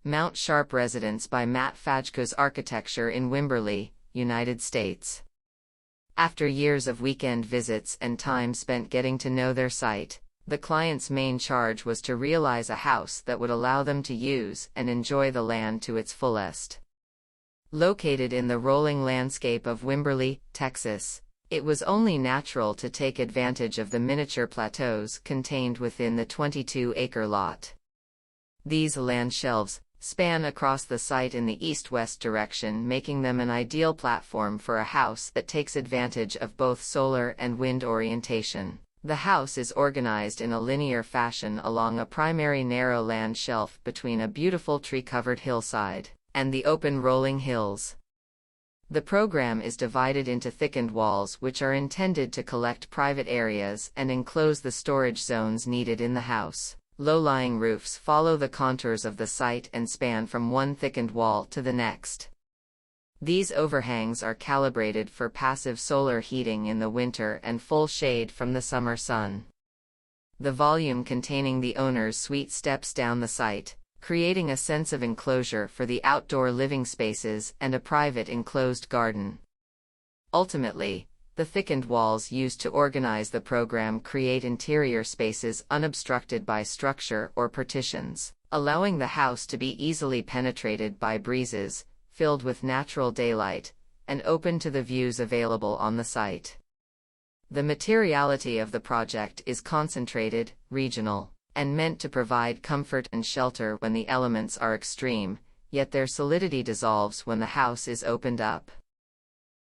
Mount Sharp Residence by Fajkus Architecture in Wimberley, United States. After years of weekend visits and time spent getting to know their site, the client's main charge was to realize a house that would allow them to use and enjoy the land to its fullest. Located in the rolling landscape of Wimberley, Texas, it was only natural to take advantage of the miniature plateaus contained within the 22-acre lot. These land shelves span across the site in the east-west direction, making them an ideal platform for a house that takes advantage of both solar and wind orientation. The house is organized in a linear fashion along a primary narrow land shelf between a beautiful tree-covered hillside and the open rolling hills. The program is divided into thickened walls which are intended to collect private areas and enclose the storage zones needed in the house. Low-lying roofs follow the contours of the site and span from one thickened wall to the next. These overhangs are calibrated for passive solar heating in the winter and full shade from the summer sun. The volume containing the owner's suite steps down the site, creating a sense of enclosure for the outdoor living spaces and a private enclosed garden. Ultimately, the thickened walls used to organize the program create interior spaces unobstructed by structure or partitions, allowing the house to be easily penetrated by breezes, filled with natural daylight, and open to the views available on the site. The materiality of the project is concentrated, regional, and meant to provide comfort and shelter when the elements are extreme, yet their solidity dissolves when the house is opened up.